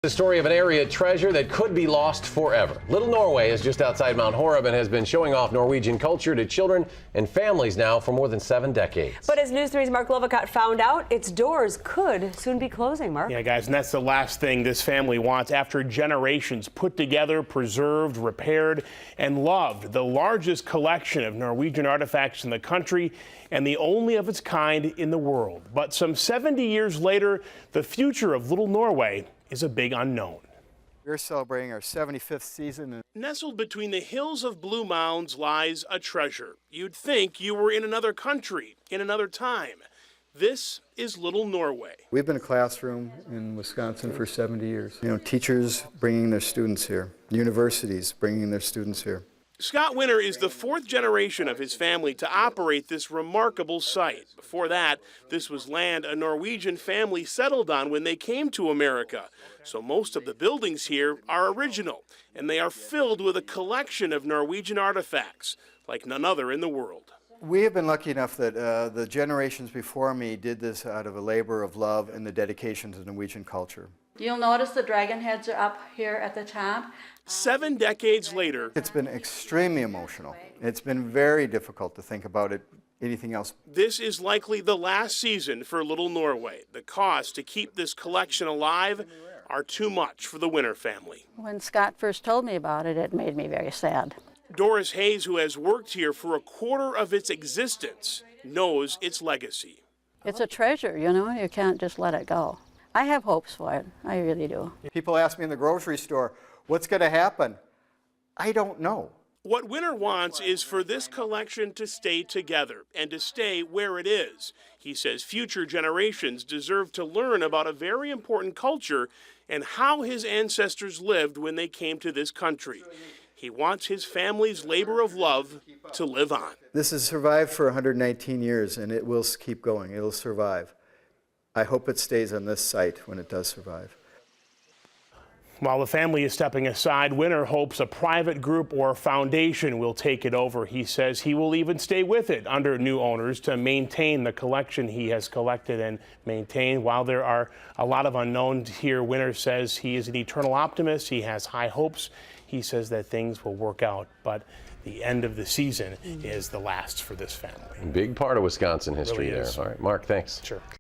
The story of an area treasure that could be lost forever. Little Norway is just outside Mount Horeb and has been showing off Norwegian culture to children and families now for more than 7 decades. But as News 3's Marc Lovicott found out, its doors could soon be closing, Mark. Yeah, guys, and that's the last thing this family wants after generations put together, preserved, repaired, and loved the largest collection of Norwegian artifacts in the country and the only of its kind in the world. But some 70 years later, the future of Little Norway is a big unknown. We're celebrating our 75th season. Nestled between the hills of Blue Mounds lies a treasure. You'd think you were in another country, in another time. This is Little Norway. We've been a classroom in Wisconsin for 70 years. You know, teachers bringing their students here, universities bringing their students here. Scott Winter is the 4th generation of his family to operate this remarkable site. Before that, this was land a Norwegian family settled on when they came to America. So most of the buildings here are original, and they are filled with a collection of Norwegian artifacts like none other in the world. We have been lucky enough that the generations before me did this out of a labor of love and the dedication to Norwegian culture. You'll notice the dragon heads are up here at the top. 7 decades later, It's been extremely emotional. It's been very difficult to think about anything else. this is likely the last season for Little Norway. The costs to keep this collection alive are too much for the Winter family. When Scott first told me about it, it made me very sad. Doris Hayes, who has worked here for a quarter of its existence, knows its legacy. It's a treasure, you know, you can't just let it go. I have hopes for it, I really do. People ask me in the grocery store, what's going to happen? I don't know. What Winter wants is for this collection to stay together and to stay where it is. He says future generations deserve to learn about a very important culture and how his ancestors lived when they came to this country. He wants his family's labor of love to live on. This has survived for 119 years, and it will keep going. It'll survive. I hope it stays on this site when it does survive. While the family is stepping aside, Winter hopes a private group or foundation will take it over. He says he will even stay with it under new owners to maintain the collection he has collected and maintained. While there are a lot of unknowns here, Winter says he is an eternal optimist. He has high hopes. He says that things will work out, but the end of the season is the last for this family. Big part of Wisconsin history Really there. is. All right, Mark, thanks. Sure.